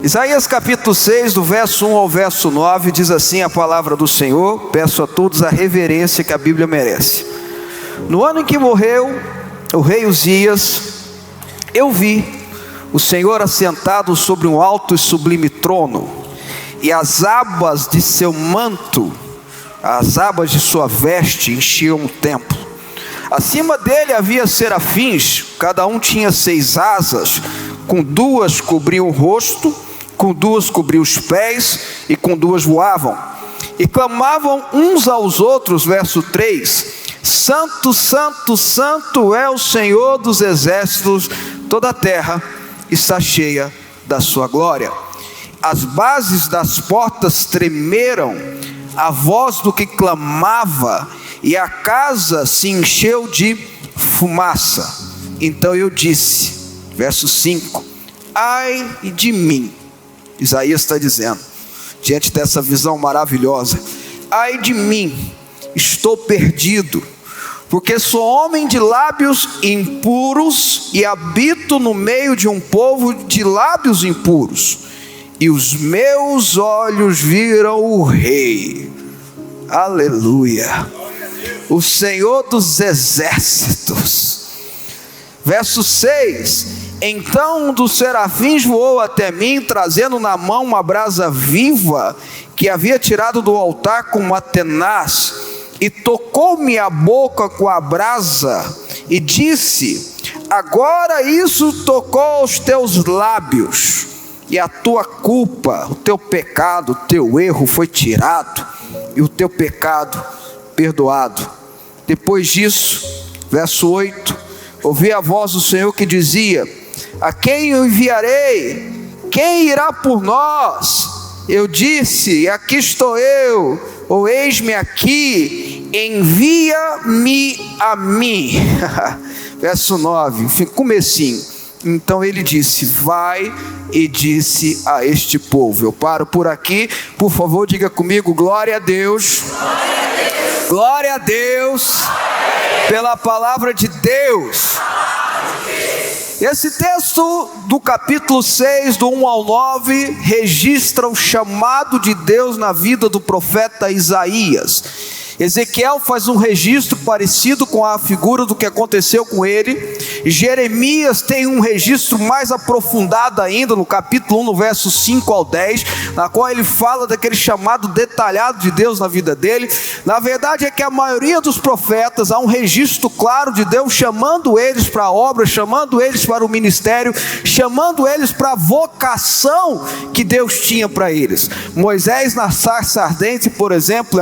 Isaías capítulo 6, do verso 1 ao verso 9, diz assim a palavra do Senhor. Peço a todos a reverência que a Bíblia merece. No ano em que morreu o rei Uzias, eu vi o Senhor assentado sobre um alto e sublime trono, e as abas de seu manto, as abas de sua veste enchiam o templo. Acima dele havia serafins, cada um tinha 6 asas, com 2 cobriam o rosto, com 2 cobriam os pés, e com 2 voavam, e clamavam uns aos outros, verso 3, Santo, Santo, Santo é o Senhor dos exércitos, toda a terra está cheia da sua glória. As bases das portas tremeram, a voz do que clamava, e a casa se encheu de fumaça. Então eu disse, verso 5, ai de mim, Isaías está dizendo, diante dessa visão maravilhosa, ai de mim, estou perdido, porque sou homem de lábios impuros e habito no meio de um povo de lábios impuros, e os meus olhos viram o Rei, aleluia, o Senhor dos exércitos. Verso 6, então um dos serafins voou até mim, trazendo na mão uma brasa viva, que havia tirado do altar com uma tenaz, e tocou-me a boca com a brasa, e disse, agora isso tocou aos teus lábios, e a tua culpa, o teu pecado, o teu erro foi tirado, e o teu pecado perdoado. Depois disso, verso 8, ouvi a voz do Senhor que dizia, a quem eu enviarei? Quem irá por nós? Eu disse, aqui estou eu, ou eis-me aqui, envia-me a mim. Verso 9, comecinho. Então ele disse, vai e disse a este povo. Eu paro por aqui, por favor diga comigo, glória a Deus. Glória a Deus pela palavra de Deus. Esse texto do capítulo 6, do 1 ao 9, registra o chamado de Deus na vida do profeta Isaías. Ezequiel faz um registro parecido com a figura do que aconteceu com ele. Jeremias tem um registro mais aprofundado ainda, no capítulo 1, no verso 5 ao 10, na qual ele fala daquele chamado detalhado de Deus na vida dele. Na verdade é que a maioria dos profetas, há um registro claro de Deus chamando eles para a obra, chamando eles para o ministério, chamando eles para a vocação que Deus tinha para eles. Moisés na sarça ardente, por exemplo,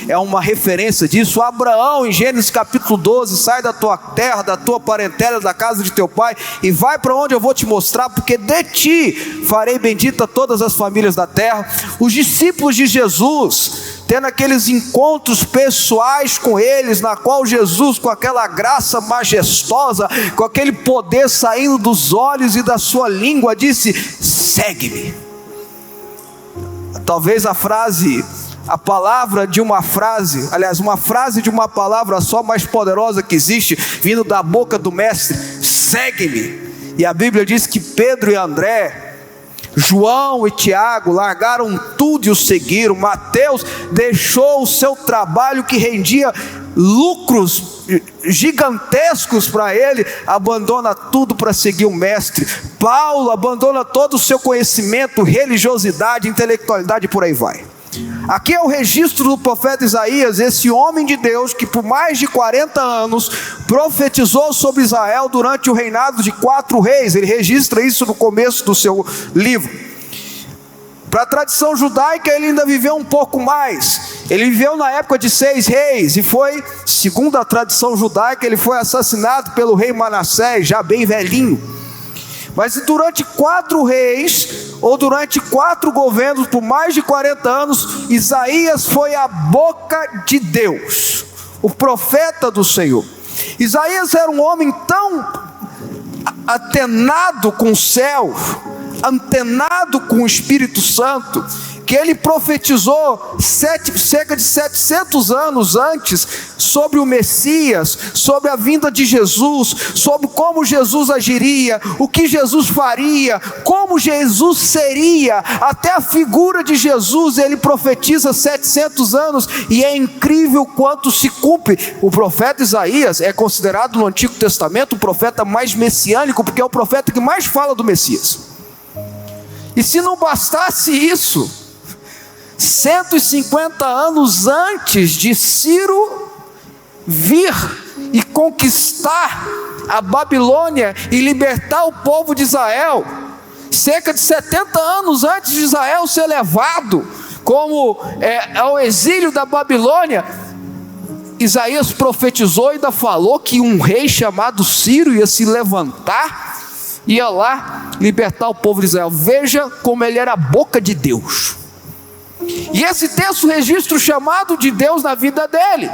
é uma referência disso. Abraão em Gênesis capítulo 12, sai da tua terra, da tua parentela, da casa de teu pai, e vai para onde eu vou te mostrar, porque de ti farei bendita todas as famílias da terra. Os discípulos de Jesus, tendo aqueles encontros pessoais com eles, na qual Jesus, com aquela graça majestosa, com aquele poder saindo dos olhos e da sua língua, disse, segue-me. Talvez a palavra de uma frase, aliás, uma frase de uma palavra só mais poderosa que existe, vindo da boca do mestre, segue-me. E a Bíblia diz que Pedro e André, João e Tiago largaram tudo e o seguiram. Mateus deixou o seu trabalho que rendia lucros gigantescos para ele, abandona tudo para seguir o mestre. Paulo abandona todo o seu conhecimento, religiosidade, intelectualidade e por aí vai. Aqui é o registro do profeta Isaías, esse homem de Deus que por mais de 40 anos profetizou sobre Israel durante o reinado de 4 reis. Ele registra isso no começo do seu livro. Para a tradição judaica ele ainda viveu um pouco mais. Ele viveu na época de 6 reis e foi, segundo a tradição judaica, ele foi assassinado pelo rei Manassés, já bem velhinho. Mas durante 4 reis, ou durante 4 governos, por mais de 40 anos, Isaías foi a boca de Deus, o profeta do Senhor. Isaías era um homem tão antenado com o céu, antenado com o Espírito Santo, que ele profetizou cerca de 700 anos antes sobre o Messias, sobre a vinda de Jesus, sobre como Jesus agiria, o que Jesus faria, como Jesus seria, até a figura de Jesus ele profetiza 700 anos, e é incrível quanto se cumpre. O profeta Isaías é considerado no Antigo Testamento o profeta mais messiânico, porque é o profeta que mais fala do Messias. E se não bastasse isso, 150 anos antes de Ciro vir e conquistar a Babilônia e libertar o povo de Israel, cerca de 70 anos antes de Israel ser levado ao exílio da Babilônia, Isaías profetizou e ainda falou que um rei chamado Ciro ia se levantar, ia lá libertar o povo de Israel. Veja como ele era a boca de Deus. E esse texto registra o chamado de Deus na vida dele.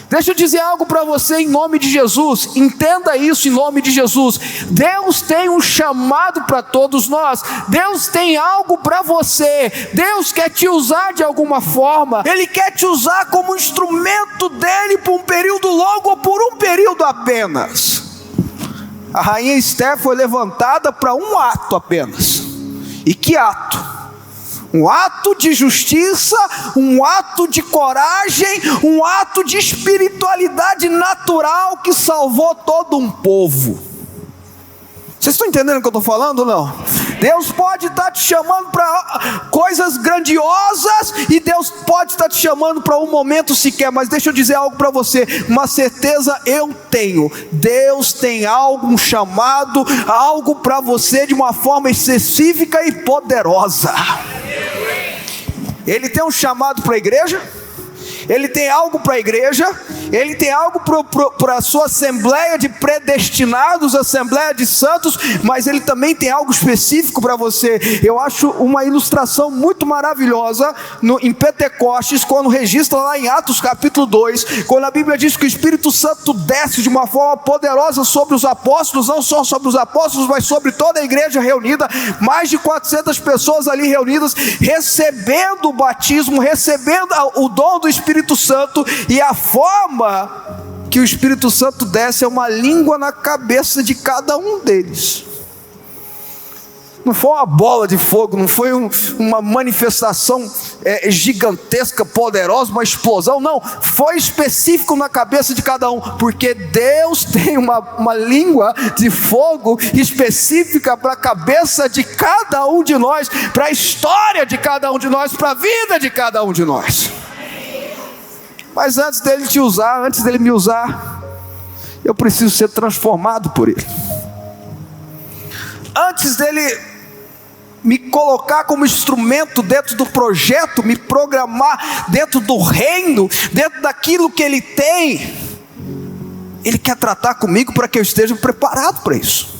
Deixa eu dizer algo para você em nome de Jesus, entenda isso em nome de Jesus. Deus tem um chamado para todos nós, Deus tem algo para você, Deus quer te usar de alguma forma, Ele quer te usar como instrumento dEle por um período longo ou por um período apenas. A rainha Esther foi levantada para um ato apenas. E que ato? Um ato de justiça, um ato de coragem, um ato de espiritualidade natural que salvou todo um povo. Vocês estão entendendo o que eu estou falando ou não? Deus pode estar te chamando para coisas grandiosas, e Deus pode estar te chamando para um momento sequer, mas deixa eu dizer algo para você, uma certeza eu tenho: Deus tem algo, um chamado, algo para você de uma forma específica e poderosa. Ele tem um chamado para a igreja, Ele tem algo para a igreja, Ele tem algo para a sua assembleia de predestinados, assembleia de santos, mas Ele também tem algo específico para você. Eu acho uma ilustração muito maravilhosa em Pentecostes, quando registra lá em Atos capítulo 2, quando a Bíblia diz que o Espírito Santo desce de uma forma poderosa sobre os apóstolos, não só sobre os apóstolos, mas sobre toda a igreja reunida, mais de 400 pessoas ali reunidas, recebendo o batismo, recebendo o dom do Espírito Santo. E a forma que o Espírito Santo desce é uma língua na cabeça de cada um deles. Não foi uma bola de fogo, não foi uma manifestação gigantesca, poderosa, uma explosão, não, foi específico na cabeça de cada um, porque Deus tem uma língua de fogo específica para a cabeça de cada um de nós, para a história de cada um de nós, para a vida de cada um de nós. Mas antes dele te usar, antes dele me usar, eu preciso ser transformado por ele. Antes dele me colocar como instrumento dentro do projeto, me programar dentro do reino, dentro daquilo que ele tem, ele quer tratar comigo para que eu esteja preparado para isso.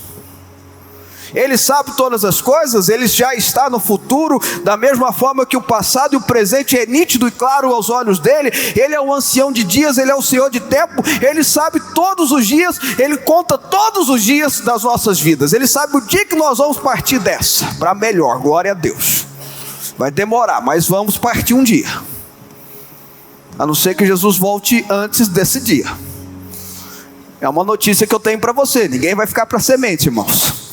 Ele sabe todas as coisas, Ele já está no futuro, da mesma forma que o passado e o presente é nítido e claro aos olhos dEle. Ele é o ancião de dias, Ele é o Senhor de tempo, Ele sabe todos os dias, Ele conta todos os dias das nossas vidas. Ele sabe o dia que nós vamos partir dessa, para melhor, glória a Deus. Vai demorar, mas vamos partir um dia, a não ser que Jesus volte antes desse dia. É uma notícia que eu tenho para você: ninguém vai ficar para semente, irmãos.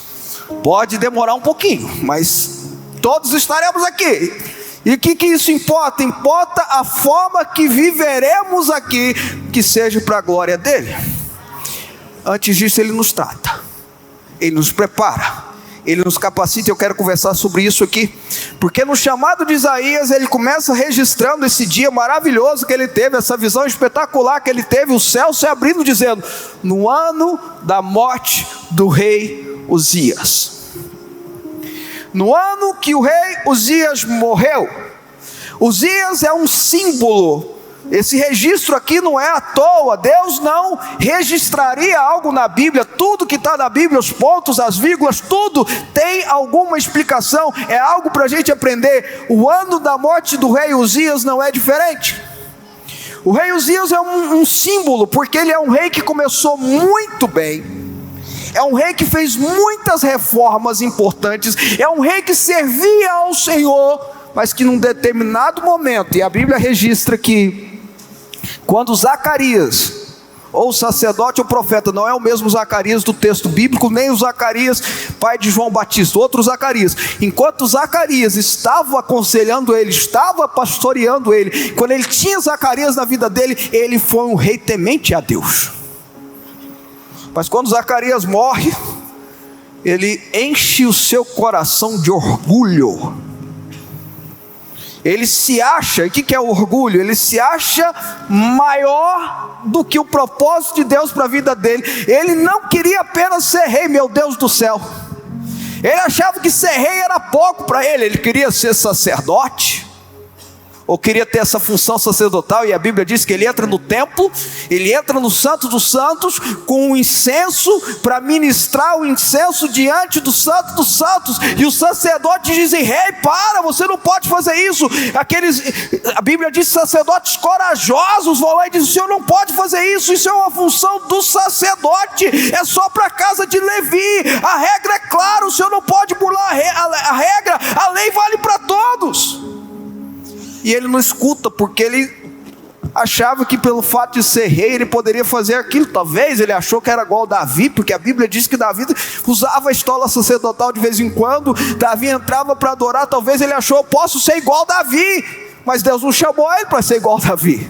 Pode demorar um pouquinho, mas todos estaremos aqui. E o que isso importa? Importa a forma que viveremos aqui, que seja para a glória dEle. Antes disso, Ele nos trata, Ele nos prepara, Ele nos capacita. Eu quero conversar sobre isso aqui, porque no chamado de Isaías, ele começa registrando esse dia maravilhoso que ele teve, essa visão espetacular que ele teve, o céu se abrindo, dizendo: no ano da morte do rei Uzias. No ano que o rei Uzias morreu. Uzias é um símbolo. Esse registro aqui não é à toa. Deus não registraria algo na Bíblia. Tudo que está na Bíblia, os pontos, as vírgulas, tudo tem alguma explicação. É algo para a gente aprender. O ano da morte do rei Uzias não é diferente. O rei Uzias é um símbolo, porque ele é um rei que começou muito bem. É um rei que fez muitas reformas importantes. É um rei que servia ao Senhor mas que num determinado momento, e a Bíblia registra que quando Zacarias, ou o sacerdote ou profeta, não é o mesmo Zacarias do texto bíblico, nem o Zacarias, pai de João Batista, outro Zacarias. Enquanto Zacarias estava aconselhando ele, estava pastoreando ele, quando ele tinha Zacarias na vida dele, ele foi um rei temente a Deus. Mas quando Zacarias morre, ele enche o seu coração de orgulho. Ele se acha, e o que é o orgulho? Ele se acha maior do que o propósito de Deus para a vida dele. Ele não queria apenas ser rei, meu Deus do céu. Ele achava que ser rei era pouco para ele. Ele queria ser sacerdote, ou queria ter essa função sacerdotal, e a Bíblia diz que ele entra no templo, ele entra no Santo dos Santos, com um incenso, para ministrar o incenso diante do Santo dos Santos, e os sacerdotes dizem: rei, para, você não pode fazer isso. A Bíblia diz que sacerdotes corajosos vão lá e dizem: o senhor não pode fazer isso, isso é uma função do sacerdote, é só para a casa de Levi, a regra é clara, o senhor não pode burlar a regra, a lei vale para todos. E ele não escuta, porque ele achava que pelo fato de ser rei, ele poderia fazer aquilo. Talvez ele achou que era igual Davi, porque a Bíblia diz que Davi usava a estola sacerdotal de vez em quando. Davi entrava para adorar. Talvez ele achou: eu posso ser igual Davi. Mas Deus não chamou ele para ser igual Davi.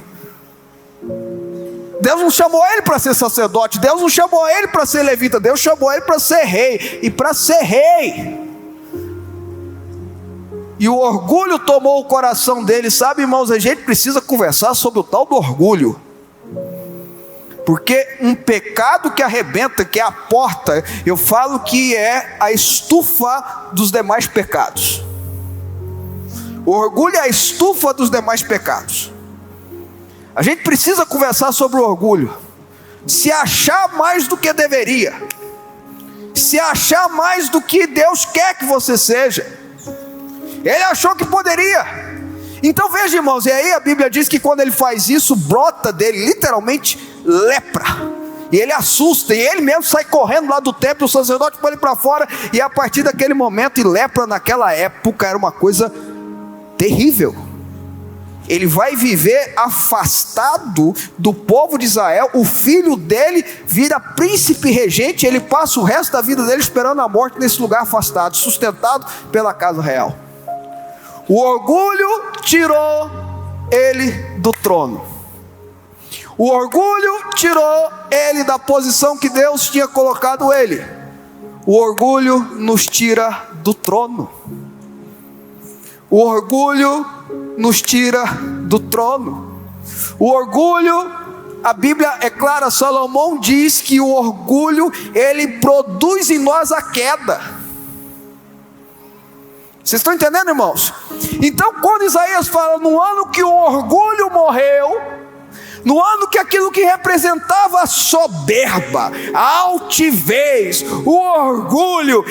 Deus não chamou ele para ser sacerdote. Deus não chamou ele para ser levita. Deus chamou ele para ser rei. E para ser rei, e o orgulho tomou o coração dele. Sabe, irmãos, a gente precisa conversar sobre o tal do orgulho, porque um pecado que arrebenta, que é a porta, eu falo que é a estufa dos demais pecados. O orgulho é a estufa dos demais pecados. A gente precisa conversar sobre o orgulho. Se achar mais do que deveria, se achar mais do que Deus quer que você seja. Ele achou que poderia. Então veja, irmãos, e aí a Bíblia diz que quando ele faz isso, brota dele literalmente lepra, e ele assusta, e ele mesmo sai correndo lá do templo, o sacerdote põe ele para fora, e a partir daquele momento, e lepra naquela época era uma coisa terrível. Ele vai viver afastado do povo de Israel. O filho dele vira príncipe regente, ele passa o resto da vida dele esperando a morte nesse lugar afastado, sustentado pela casa real. O orgulho tirou ele do trono. O orgulho tirou ele da posição que Deus tinha colocado ele. O orgulho nos tira do trono. O orgulho nos tira do trono. O orgulho, a Bíblia é clara, Salomão diz que o orgulho, ele produz em nós a queda. Vocês estão entendendo, irmãos? Então quando Isaías fala no ano que o orgulho morreu, no ano que aquilo que representava a soberba, a altivez, o orgulho,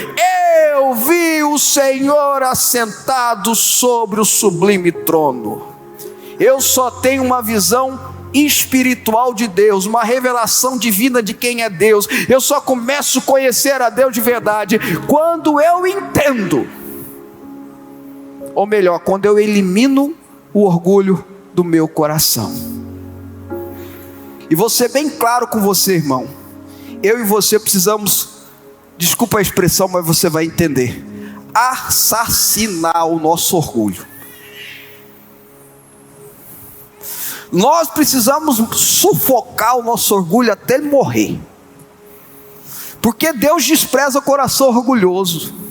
eu vi o Senhor assentado sobre o sublime trono. Eu só tenho uma visão espiritual de Deus, uma revelação divina de quem é Deus. Eu só começo a conhecer a Deus de verdade quando eu entendo, ou melhor, quando eu elimino o orgulho do meu coração. E vou ser bem claro com você, irmão. Eu e você precisamos, desculpa a expressão, mas você vai entender, assassinar o nosso orgulho. Nós precisamos sufocar o nosso orgulho até ele morrer, porque Deus despreza o coração orgulhoso.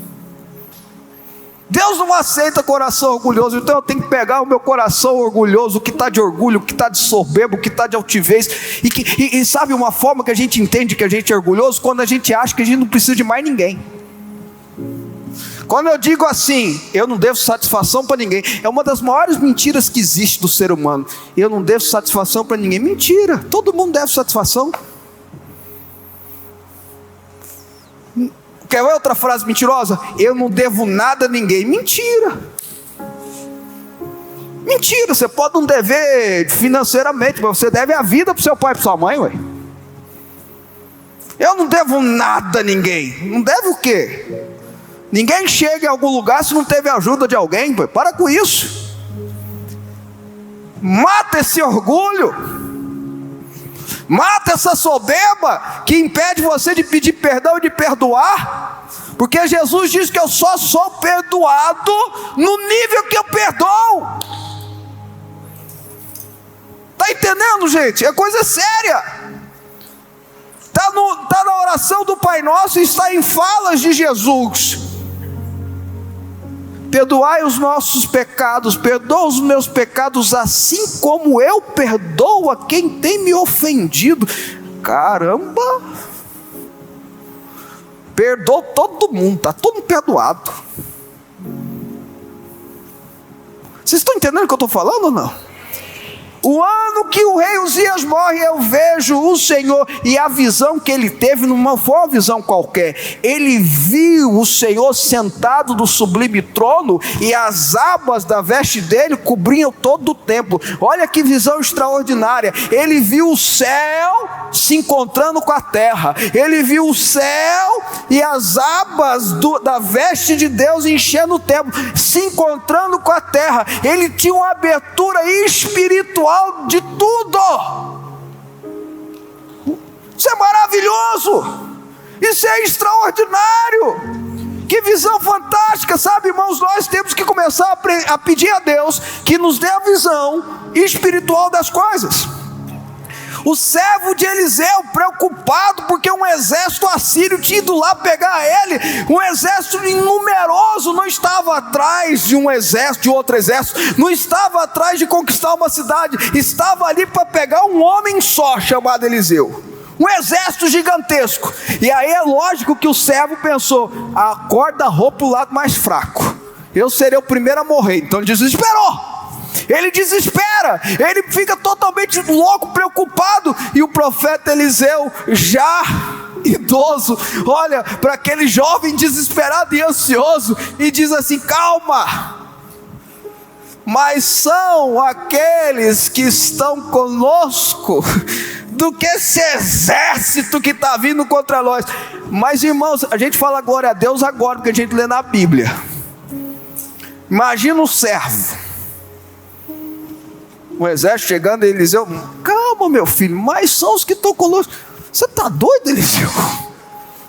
Deus não aceita coração orgulhoso. Então eu tenho que pegar o meu coração orgulhoso, o que está de orgulho, o que está de soberbo, o que está de altivez, e sabe uma forma que a gente entende que a gente é orgulhoso? Quando a gente acha que a gente não precisa de mais ninguém. Quando eu digo assim, eu não devo satisfação para ninguém, é uma das maiores mentiras que existe do ser humano. Eu não devo satisfação para ninguém. Mentira, todo mundo deve satisfação. Quer ver outra frase mentirosa? Eu não devo nada a ninguém. Mentira. Mentira, você pode não dever financeiramente, mas você deve a vida para o seu pai e para sua mãe, ué. Eu não devo nada a ninguém. Não deve o quê? Ninguém chega em algum lugar se não teve ajuda de alguém. Para com isso. Mata esse orgulho. Mata essa soberba que impede você de pedir perdão e de perdoar. Porque Jesus diz que eu só sou perdoado no nível que eu perdoo. Está entendendo, gente? É coisa séria. Está na oração do Pai Nosso e está em falas de Jesus. Perdoai os nossos pecados, perdoa os meus pecados, assim como eu perdoo a quem tem me ofendido. Caramba! Perdoa todo mundo, está todo mundo perdoado. Vocês estão entendendo o que eu estou falando ou não? O ano que o rei Uzias morre, eu vejo o Senhor, e a visão que ele teve não foi uma visão qualquer. Ele viu o Senhor sentado no sublime trono, e as abas da veste dele cobriam todo o templo. Olha que visão extraordinária. Ele viu o céu se encontrando com a terra. Ele viu o céu e as abas da veste de Deus enchendo o templo, se encontrando com a terra. Ele tinha uma abertura espiritual de tudo. Isso é maravilhoso. Isso é extraordinário. Que visão fantástica, sabe, irmãos? Nós temos que começar a pedir a Deus que nos dê a visão espiritual das coisas. O servo de Eliseu, preocupado porque um exército assírio tinha ido lá pegar ele. Um exército numeroso não estava atrás de um exército, de outro exército, não estava atrás de conquistar uma cidade, estava ali para pegar um homem só, chamado Eliseu. Um exército gigantesco. E aí é lógico que o servo pensou: acorda a roupa para o lado mais fraco, eu serei o primeiro a morrer. Então ele desesperou. Ele desespera, ele fica totalmente louco, preocupado. E o profeta Eliseu, já idoso, olha para aquele jovem desesperado e ansioso e diz assim: calma, mas são aqueles que estão conosco do que esse exército que está vindo contra nós. Mas, irmãos, a gente fala glória a Deus agora, porque a gente lê na Bíblia. Imagina um servo, o exército chegando, e Eliseu: calma, meu filho, mas são os que estão conosco. Você está doido, Eliseu?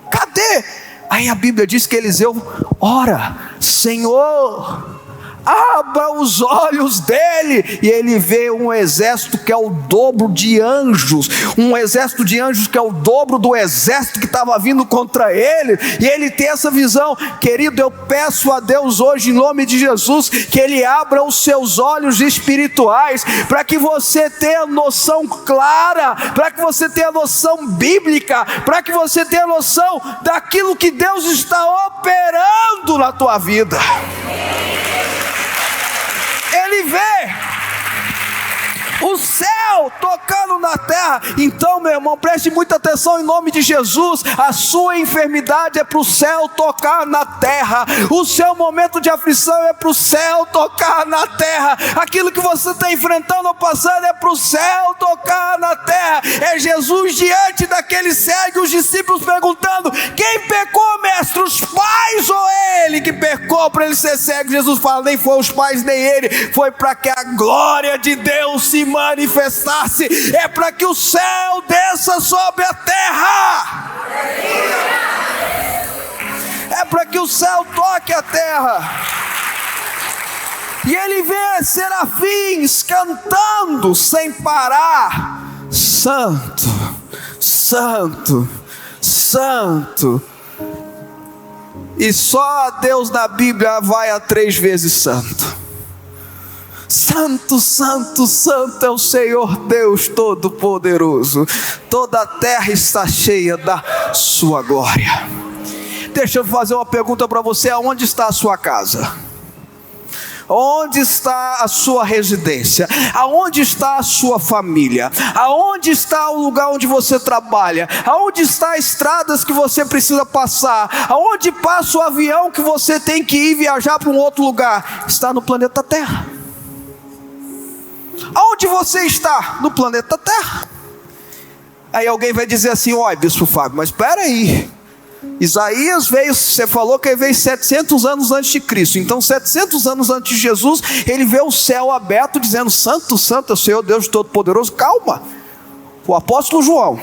Cadê? Aí a Bíblia diz que Eliseu ora: Senhor, abra os olhos dele. E ele vê um exército que é o dobro de anjos, um exército de anjos que é o dobro do exército que estava vindo contra ele. E ele tem essa visão. Querido, eu peço a Deus hoje, em nome de Jesus, que ele abra os seus olhos espirituais, para que você tenha noção clara, para que você tenha noção bíblica, para que você tenha noção daquilo que Deus está operando na tua vida. Ele vê o céu tocando na terra. Então, meu irmão, preste muita atenção em nome de Jesus. A sua enfermidade é para o céu tocar na terra. O seu momento de aflição é para o céu tocar na terra. Aquilo que você está enfrentando ou passando é para o céu tocar na terra. É Jesus diante daquele cego, os discípulos perguntando: quem pecou, mestre, os pais ou ele que pecou para ele ser cego? Jesus fala: nem foi os pais nem ele, foi para que a glória de Deus se manifestasse. É para que o céu desça sobre a terra. É para que o céu toque a terra. E ele vê serafins cantando sem parar: santo, santo, santo. E só a Deus na Bíblia vai a 3 vezes santo. Santo, santo, santo é o Senhor Deus Todo-Poderoso. Toda a terra está cheia da sua glória. Deixa eu fazer uma pergunta para você: aonde está a sua casa? Onde está a sua residência? Aonde está a sua família? Aonde está o lugar onde você trabalha? Aonde estão as estradas que você precisa passar? Aonde passa o avião que você tem que ir viajar para um outro lugar? Está no planeta Terra. Aonde você está? No planeta Terra. Aí alguém vai dizer assim: olha, bispo Fábio, mas espera aí, Isaías veio, você falou que ele veio 700 anos antes de Cristo. Então 700 anos antes de Jesus, ele vê o céu aberto dizendo: santo, santo é o Senhor Deus Todo-Poderoso. Calma. O apóstolo João,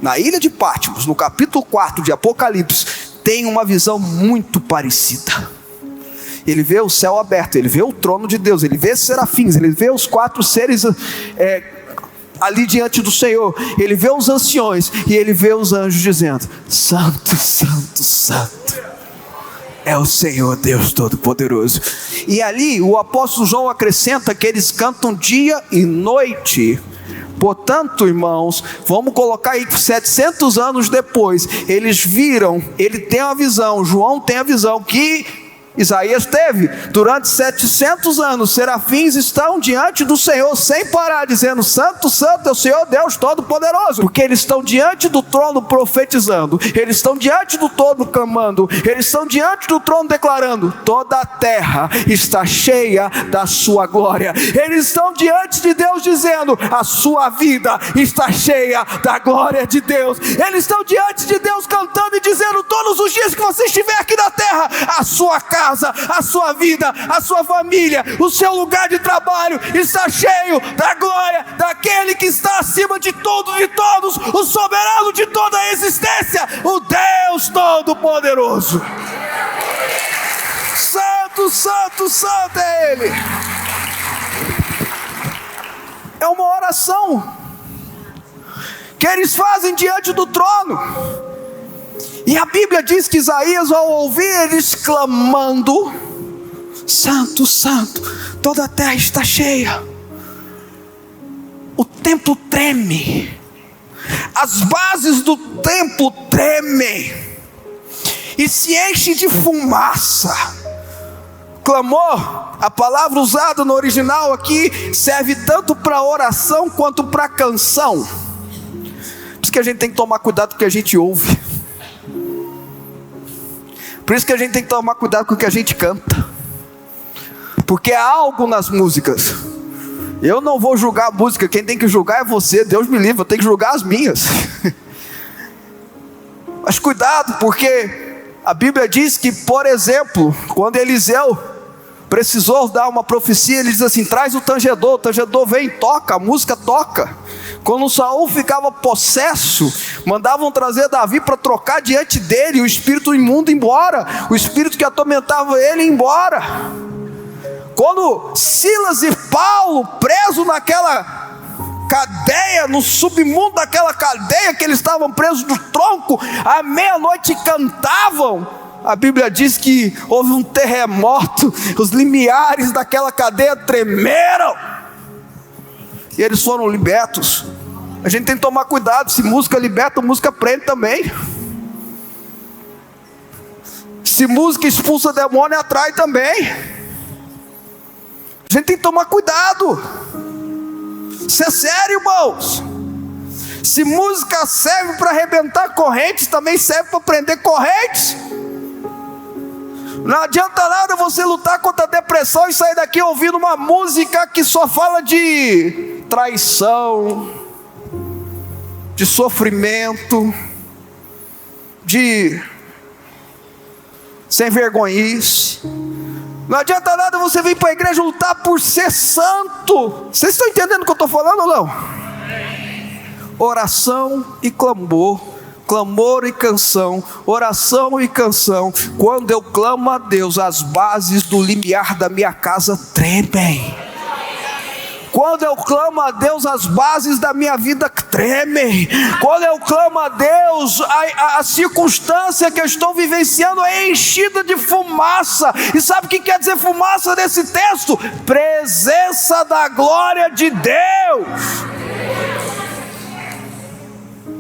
na ilha de Patmos, no capítulo 4 de Apocalipse, tem uma visão muito parecida. Ele vê o céu aberto, ele vê o trono de Deus, ele vê serafins, ele vê os 4 seres ali diante do Senhor, ele vê os anciões e ele vê os anjos dizendo: santo, santo, santo é o Senhor Deus Todo-Poderoso. E ali o apóstolo João acrescenta que eles cantam dia e noite. Portanto, irmãos, vamos colocar aí que 700 anos depois, eles viram, ele tem a visão, João tem a visão que Isaías teve. Durante 700 anos, serafins estão diante do Senhor sem parar, dizendo: santo, santo é o Senhor Deus Todo-Poderoso. Porque eles estão diante do trono profetizando, eles estão diante do trono clamando, eles estão diante do trono declarando: toda a terra está cheia da sua glória. Eles estão diante de Deus dizendo: a sua vida está cheia da glória de Deus. Eles estão diante de Deus cantando e dizendo: todos os dias que você estiver aqui na terra, a sua casa, a sua vida, a sua família, o seu lugar de trabalho está cheio da glória daquele que está acima de tudo e de todos, o soberano de toda a existência, o Deus Todo-Poderoso. Santo, santo, santo é Ele. É uma oração que eles fazem diante do trono. E a Bíblia diz que Isaías, ao ouvir eles clamando: santo, santo, toda a terra está cheia, o templo treme, as bases do templo tremem e se enche de fumaça. Clamor, a palavra usada no original aqui, serve tanto para oração quanto para canção. Por isso que a gente tem que tomar cuidado com o que a gente ouve. Por isso que a gente tem que tomar cuidado com o que a gente canta, porque há algo nas músicas. Eu não vou julgar a música, quem tem que julgar é você. Deus me livre, eu tenho que julgar as minhas. Mas cuidado, porque a Bíblia diz que, por exemplo, quando Eliseu precisou dar uma profecia, ele diz assim: traz o tangedor vem e toca, a música toca. Quando Saul ficava possesso, mandavam trazer Davi para trocar diante dele, o espírito imundo embora, o espírito que atormentava ele embora. Quando Silas e Paulo, presos naquela cadeia, no submundo daquela cadeia que eles estavam presos do tronco, à meia-noite cantavam, a Bíblia diz que houve um terremoto, os limiares daquela cadeia tremeram e eles foram libertos. A gente tem que tomar cuidado, se música liberta, música prende também. Se música expulsa demônio, atrai também. A gente tem que tomar cuidado. Isso é sério, irmãos. Se música serve para arrebentar correntes, também serve para prender correntes. Não adianta nada você lutar contra a depressão e sair daqui ouvindo uma música que só fala de traição, de sofrimento, de sem vergonhice. Não adianta nada você vir para a igreja lutar por ser santo. Vocês estão entendendo o que eu estou falando ou não? Oração e clamor, clamor e canção, oração e canção. Quando eu clamo a Deus, as bases do limiar da minha casa tremem. Quando eu clamo a Deus, as bases da minha vida tremem. Quando eu clamo a Deus, a circunstância que eu estou vivenciando é enchida de fumaça. E sabe o que quer dizer fumaça nesse texto? Presença da glória de Deus.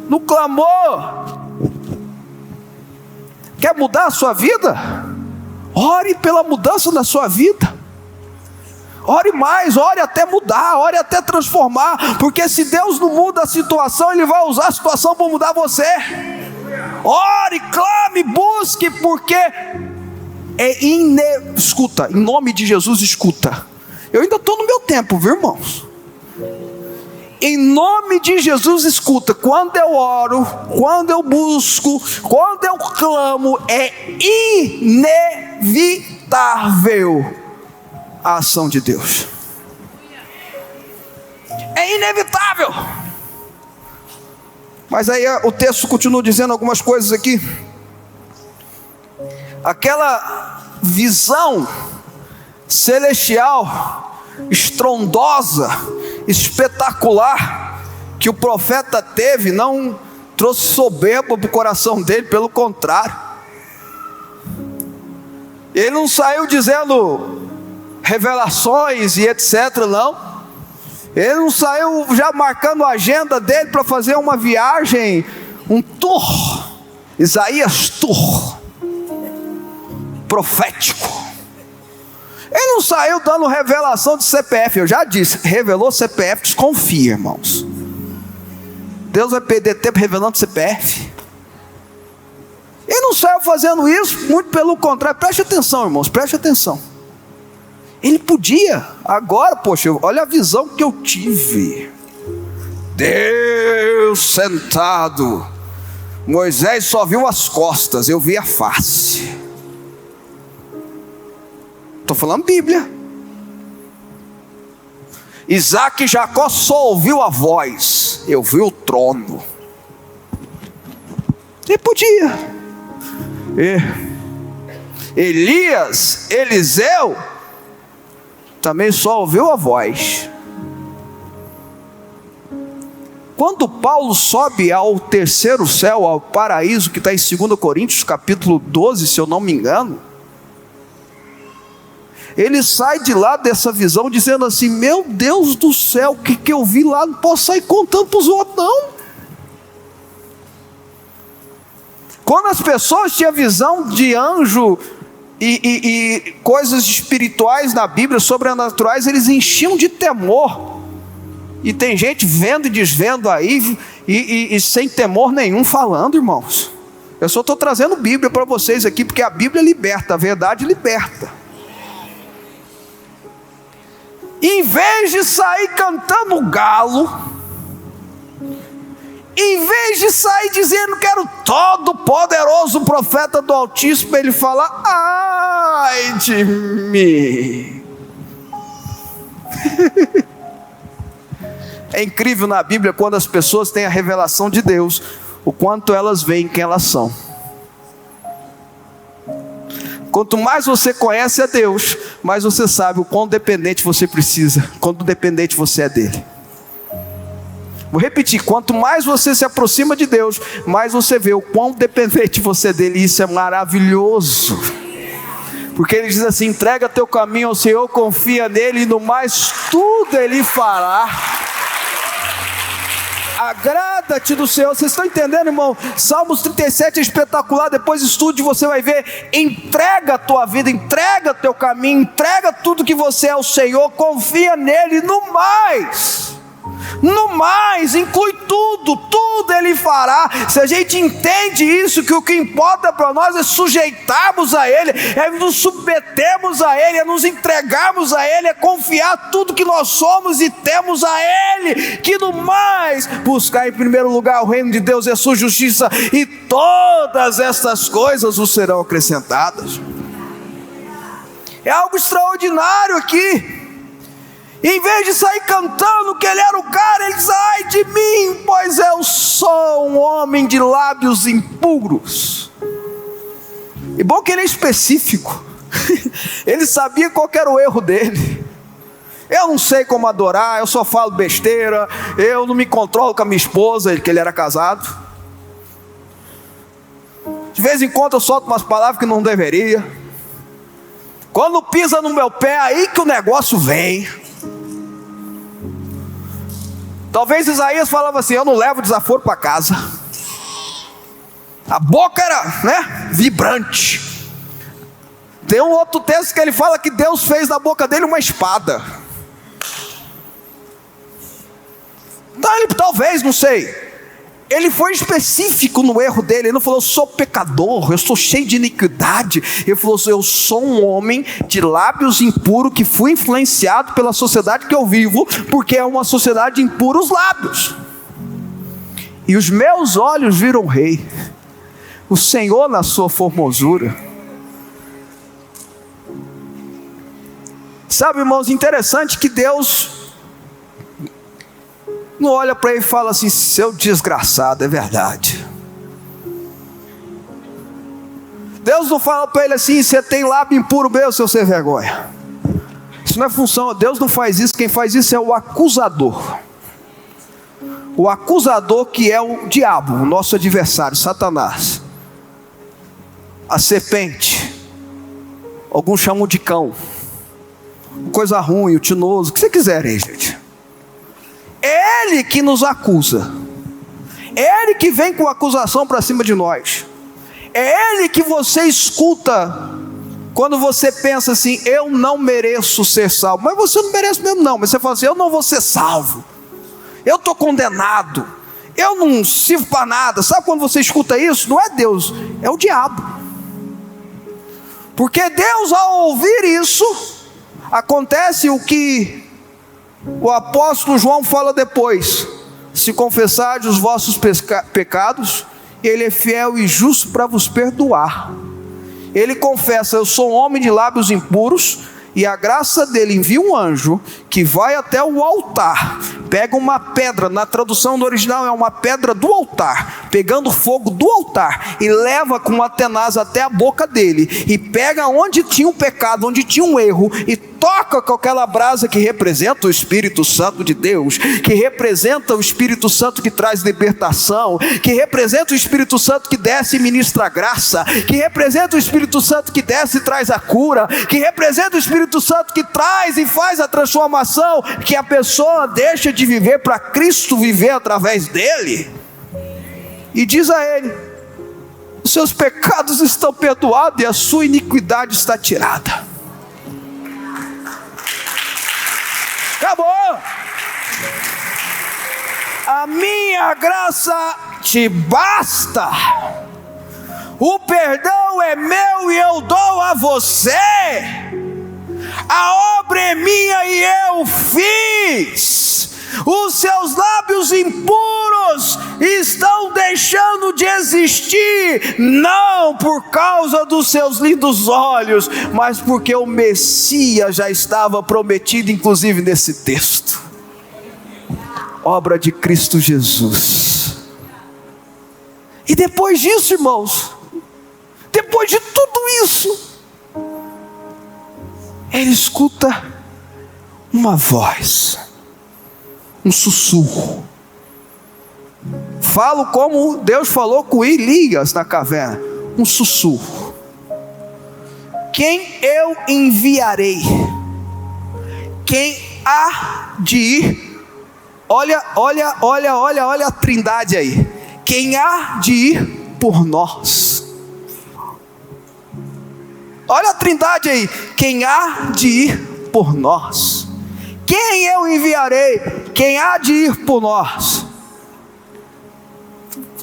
No clamor. Quer mudar a sua vida? Ore pela mudança da sua vida. Ore mais, ore até mudar, ore até transformar, porque se Deus não muda a situação, Ele vai usar a situação para mudar você. Ore, clame, busque, porque escuta, em nome de Jesus, escuta. Eu ainda estou no meu tempo, viu, irmãos? em nome de Jesus, escuta, quando eu oro, quando eu busco, quando eu clamo, é inevitável a ação de Deus. É inevitável. Mas aí o texto continua dizendo algumas coisas aqui. Aquela visão celestial, estrondosa, espetacular, que o profeta teve, não trouxe soberba para o coração dele, pelo contrário. Ele não saiu dizendo revelações e etc, não. Ele não saiu já marcando a agenda dele para fazer uma viagem, um tour, Isaías tour, profético. Ele não saiu dando revelação de CPF, eu já disse, revelou CPF, desconfia, irmãos. Deus vai perder tempo revelando CPF? Ele não saiu fazendo isso, muito pelo contrário. Preste atenção, irmãos, preste atenção. Ele podia, agora, poxa, olha a visão que eu tive. Deus sentado, Moisés só viu as costas, eu vi a face. Estou falando Bíblia. Isaac e Jacó só ouviu a voz, eu vi o trono. Ele podia. Elias, Eliseu, também só ouviu a voz. Quando Paulo sobe ao terceiro céu, ao paraíso, que está em 2 Coríntios capítulo 12, se eu não me engano, ele sai de lá dessa visão dizendo assim: meu Deus do céu, o que eu vi lá, não posso sair contando para os outros não. Quando as pessoas tinham visão de anjo e coisas espirituais na Bíblia, sobrenaturais, eles enchiam de temor. E tem gente vendo e desvendo aí, e sem temor nenhum falando, irmãos. Eu só estou trazendo Bíblia para vocês aqui, porque a Bíblia liberta, a verdade liberta. Em vez de sair cantando galo, em vez de sair dizendo que era o todo poderoso profeta do Altíssimo, ele fala: ai de mim. É incrível na Bíblia quando as pessoas têm a revelação de Deus, o quanto elas veem quem elas são. Quanto mais você conhece a Deus, mais você sabe o quão dependente você precisa, quanto dependente você é dele. Vou repetir: quanto mais você se aproxima de Deus, mais você vê o quão dependente você é dele. E isso é maravilhoso, porque ele diz assim: entrega teu caminho ao Senhor, confia nele, e no mais tudo ele fará. Agrada-te do Senhor. Vocês estão entendendo, irmão? Salmos 37 é espetacular. Depois estude, você vai ver. Entrega a tua vida, entrega teu caminho, entrega tudo que você é ao Senhor, confia nele. No mais, inclui tudo ele fará. Se a gente entende isso, que o que importa para nós é sujeitarmos a ele, é nos submetermos a ele, é nos entregarmos a ele, é confiar tudo que nós somos e temos a ele, que no mais, buscar em primeiro lugar o reino de Deus e a sua justiça, e todas estas coisas vos serão acrescentadas. É algo extraordinário aqui. Em vez de sair cantando que ele era o cara, ele diz: ai de mim, pois eu sou um homem de lábios impuros. E bom que ele é específico. Ele sabia qual era o erro dele. Eu não sei como adorar, eu só falo besteira, eu não me controlo com a minha esposa, que ele era casado. De vez em quando eu solto umas palavras que não deveria. Quando pisa no meu pé, aí que o negócio vem. Talvez Isaías falava assim: eu não levo desaforo para casa. A boca era, vibrante. Tem um outro texto que ele fala que Deus fez da boca dele uma espada. Então ele, talvez, não sei, Ele foi específico no erro dele. Ele não falou: sou pecador, eu sou cheio de iniquidade. Ele falou: eu sou um homem de lábios impuros, que fui influenciado pela sociedade que eu vivo, porque é uma sociedade de impuros lábios. E os meus olhos viram o Rei, o Senhor na sua formosura. Sabe, irmãos, interessante que Deus não olha para ele e fala assim: seu desgraçado. É verdade. Deus não fala para ele assim: você tem lábio impuro meu, seu sem vergonha. Isso não é função. Deus não faz isso. Quem faz isso é o acusador. O acusador, que é o diabo, o nosso adversário, Satanás. A serpente, alguns chamam de cão, coisa ruim, o tinoso, o que você quiser aí, gente. É ele que nos acusa. É ele que vem com acusação para cima de nós. É ele que você escuta quando você pensa assim: eu não mereço ser salvo. Mas você não merece mesmo não. Mas você fala assim: eu não vou ser salvo, eu estou condenado, eu não sirvo para nada. Sabe quando você escuta isso? Não é Deus, é o diabo. Porque Deus, ao ouvir isso, acontece o que o apóstolo João fala depois: se confessardes os vossos pecados, Ele é fiel e justo para vos perdoar. Ele confessa: eu sou um homem de lábios impuros, e a graça dele envia um anjo que vai até o altar, pega uma pedra, na tradução do original é uma pedra do altar, pegando fogo do altar, e leva com uma tenaz até a boca dele, e pega onde tinha um pecado, onde tinha um erro, e toca com aquela brasa que representa o Espírito Santo de Deus, que representa o Espírito Santo que traz libertação, que representa o Espírito Santo que desce e ministra graça, que representa o Espírito Santo que desce e traz a cura, que representa o Espírito Santo que traz e faz a transformação, que a pessoa deixa de viver para Cristo viver através dele. E diz a ele: os seus pecados estão perdoados e a sua iniquidade está tirada. Acabou. A minha graça te basta. O perdão é meu e eu dou a você. A obra é minha e eu fiz. Os seus lábios impuros estão deixando de existir, não por causa dos seus lindos olhos, mas porque o Messias já estava prometido, inclusive nesse texto. Obra de Cristo Jesus. E depois disso, irmãos, depois de tudo isso, ele escuta uma voz, um sussurro. Falo como Deus falou com Elias na caverna, um sussurro: quem eu enviarei? Quem há de ir? Olha a trindade aí. Quem há de ir por nós? Olha a trindade aí. Quem há de ir por nós? Quem eu enviarei? Quem há de ir por nós?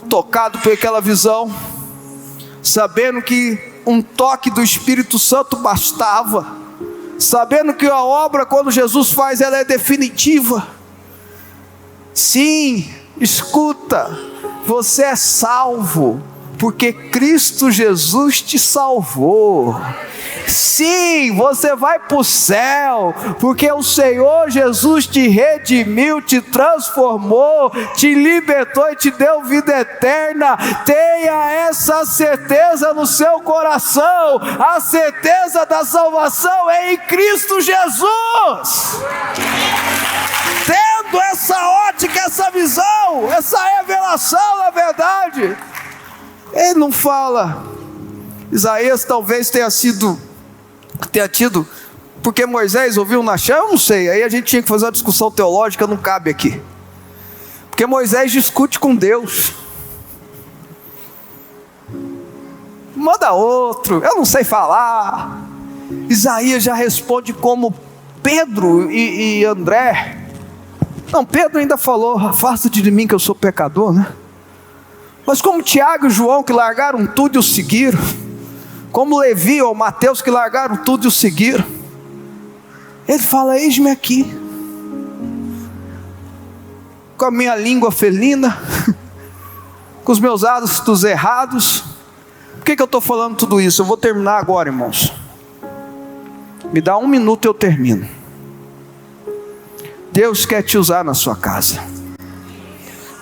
Tocado por aquela visão, sabendo que um toque do Espírito Santo bastava, sabendo que a obra, quando Jesus faz, ela é definitiva. Sim, escuta, você é salvo, porque Cristo Jesus te salvou. Sim, você vai para o céu, porque o Senhor Jesus te redimiu, te transformou, te libertou e te deu vida eterna. Tenha essa certeza no seu coração. A certeza da salvação é em Cristo Jesus. Tendo essa ótica, essa visão, essa revelação, na verdade, ele não fala. Isaías talvez tenha tido, porque Moisés ouviu na chama, eu não sei, aí a gente tinha que fazer uma discussão teológica, não cabe aqui, porque Moisés discute com Deus, manda outro, eu não sei falar. Isaías já responde como Pedro e André. Não, Pedro ainda falou: afasta-te de mim que eu sou pecador, né? Mas como Tiago e João, que largaram tudo e o seguiram, como Levi ou Mateus, que largaram tudo e o seguiram, ele fala: eis-me aqui, com a minha língua felina, com os meus atos errados. Por que eu estou falando tudo isso? Eu vou terminar agora, irmãos. Me dá 1 minuto e eu termino. Deus quer te usar na sua casa.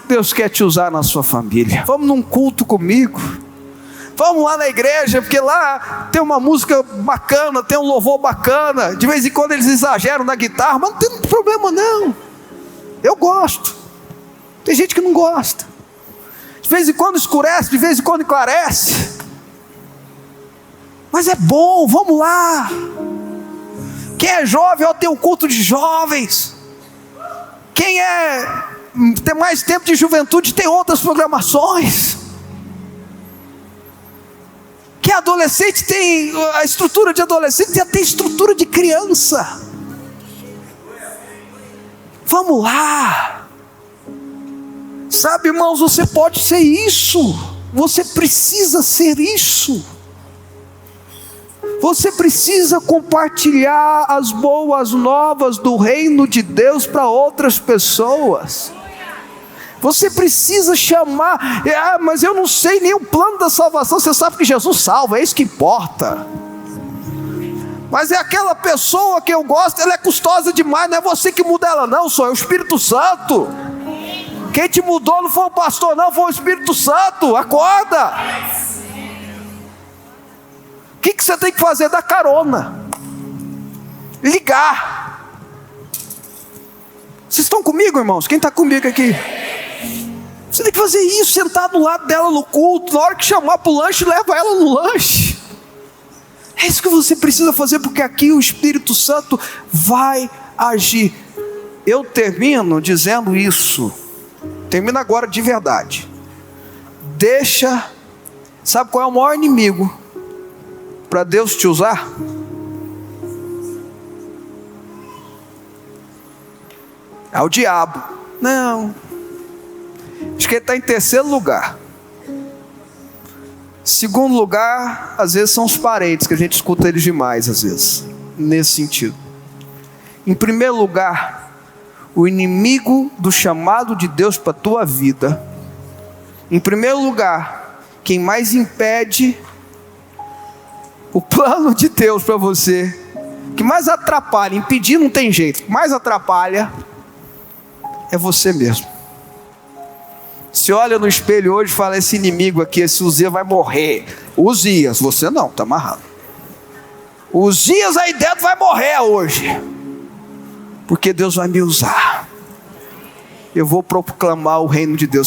Deus quer te usar na sua família. Vamos num culto comigo. Vamos lá na igreja, porque lá tem uma música bacana, tem um louvor bacana. De vez em quando eles exageram na guitarra, mas não tem problema não. Eu gosto. Tem gente que não gosta. De vez em quando escurece, de vez em quando esclarece. Mas é bom, vamos lá. Quem é jovem, ó, tem um culto de jovens. Quem tem mais tempo de juventude, tem outras programações. Quem é adolescente, tem a estrutura de adolescente, já tem estrutura de criança. Vamos lá. Sabe, irmãos, você pode ser isso. Você precisa ser isso. Você precisa compartilhar as boas novas do reino de Deus para outras pessoas. Você precisa chamar. Mas eu não sei nem o plano da salvação. Você sabe que Jesus salva, é isso que importa. Mas é aquela pessoa que eu gosto, ela é custosa demais. Não é você que muda ela não, só é o Espírito Santo. Quem te mudou não foi o pastor não, foi o Espírito Santo. Acorda. O que você tem que fazer? Dar carona, ligar. Vocês estão comigo, irmãos? Quem está comigo aqui? Você tem que fazer isso, sentar do lado dela no culto. Na hora que chamar para o lanche, leva ela no lanche. É isso que você precisa fazer, porque aqui o Espírito Santo vai agir. Eu termino dizendo isso. Termino agora de verdade. Sabe qual é o maior inimigo para Deus te usar? É o diabo. Não, acho que ele está em terceiro lugar. Segundo lugar, às vezes são os parentes, que a gente escuta eles demais, às vezes, nesse sentido. Em primeiro lugar, o inimigo do chamado de Deus para a tua vida. Em primeiro lugar, quem mais impede o plano de Deus para você, que mais atrapalha, impedir não tem jeito, que mais atrapalha é você mesmo. Você olha no espelho hoje e fala: esse inimigo aqui, esse Uzias vai morrer. Uzias, você não, está amarrado. Uzias aí dentro vai morrer hoje, porque Deus vai me usar. Eu vou proclamar o reino de Deus.